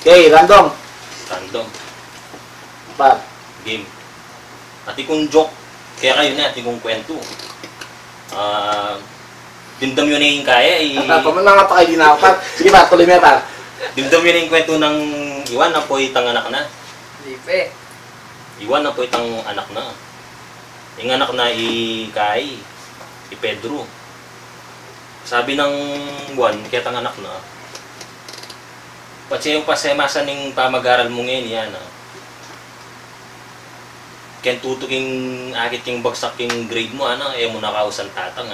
Okay, random. Random. Pat. Game. Ati kong joke. Kaya kayo na, ati kong kwento. Dimdam yun na yung kaya Mga pa kayo dinapat. Sige pa, tuloy mo pa. Dimdam yun na yung kwento ng Iwan na po itang anak na. Lipe. Iwan na po itang anak na. Yung anak na Kai, Pedro. Sabi ng Juan, kaya tang anak na, pati yung pasemasan ng pamag-aral mo ngayon yan, kaya tutuking akit yung bagsak yung grade mo, mo nakausan tatang,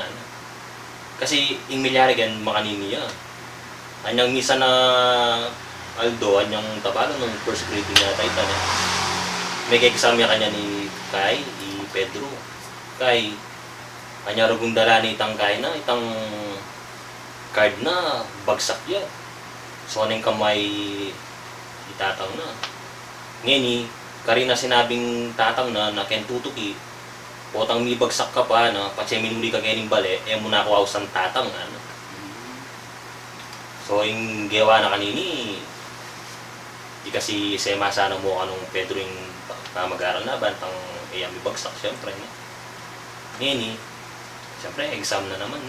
Kasi yung milyari gan makanini yan. Anyang misa na Aldo, anyang tabalo ng first grade niya tayo may exam niya kanya ni Kai, Pedro. Kai, kanya rugong dala ni itang Kai na, itang card na bagsak yan. So, anong kamay itatang na. Ngayon, karina sinabing tatang na kentutuki, potang may bagsak ka pa, pati minuli ka ganing bale, mo na ako ausan tatang. So, yung gawa na kanini, di kasi semasa na mo anong Pedro yung mag-aaral na, bantang may bagsak, siyempre. Ngayon, siyempre, exam na naman.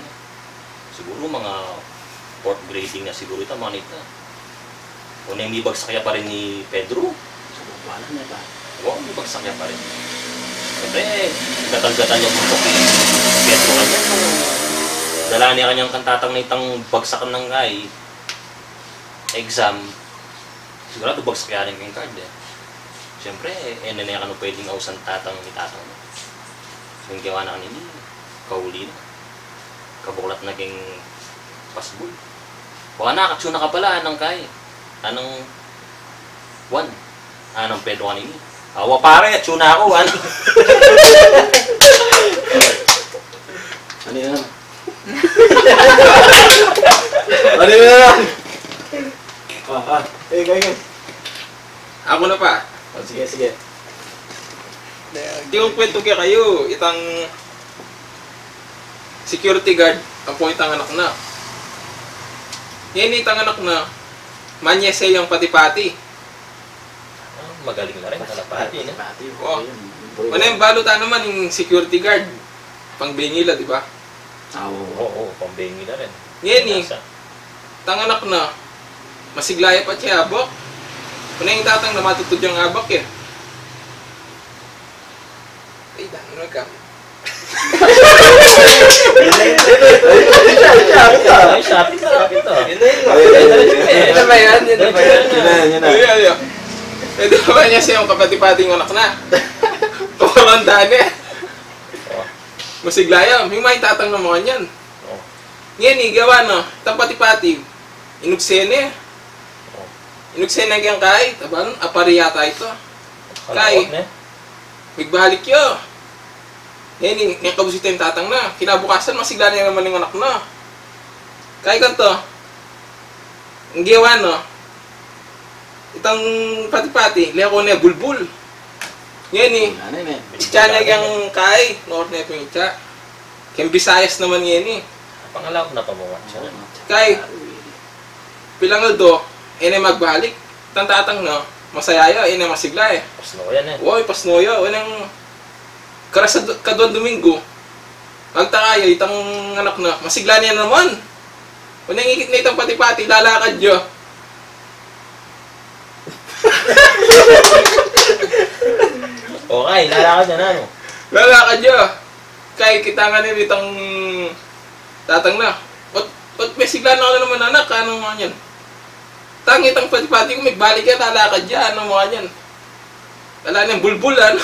Siguro mga 4th grading na siguro ito, mga nita. Kung na yung may bagsak pa rin ni Pedro, Wala na ba? oo, may bagsak pa rin. Siyempre, gatal-gatal yung mutok ni Pedro kanya. Dala niya kanyang kantatang na itang bagsakan ng Kai, exam, sigurado bagsak yan yung card Siyempre, na niya kano pwedeng ausan tatang ni tatang. So, yung gawa na kanini, kahuli na. Kabuklat naging pasbol. Baka nakatsuna ka pala, anong Kai? Anong Juan? Anong Pedro kanini? Awa pare, tsuna ako, ano? Ano yun? Ano yun? Kayo. Ako na pa. Sige. Di ko kwento kaya kayo, itang security guard, ang itang anak na. Yan itang anak na, manyese yung pati-pati. Magaling na rin, kalapati. Oo. Ano yung balutan naman yung security guard? Pangbingila, di ba? Oo, pambengi na rin. Ngayon tang anak na, masiglaya pa siya abok. Ano yung tatang na matutod yung abak Ay, dahil ka. Ay, shopping to. Ano ba yan? Yun na. Ayun. Eh, di ba niya siya yung kapati-pating anak na? Tukarang dani. Masiglaya. Yung may tatang na mga niyan. Ngayon, gawa itang pati-pati. Inugsene. Inugsene kayang Kai. Taban, apariyata ito. Kai. Migbalik yun. Ngayon, yung kabusita yung tatang na. Kinabukasan, masigla niya naman yung anak na. Kai kanto. Ang gawa itang pati-pati, liya ko niya bulbul. Ngayon itsa niya kayang Kai. Noor niya yung itsa. Kayang Visayas naman ngayon Pangalaw ko na pamuwan siya. Kai, pilang do, magbalik. Tantatang masayaya, masigla Pasno yan Woy, pasnoya. Walang kadwan Domingo. Magtakaya, itang anak na. Masigla niya naman. Walang ikit na itang pati-pati, lalakad nyo. Okay, lalakad na Lalakad nyo. Kaya kita nga nila itang tatang na. Ba't may sigla na naman anak? Ano mga yan? Itang pati-pati kung may balik yan, lalakad yan. Ano mga yan? Wala niyang bulbul, Ano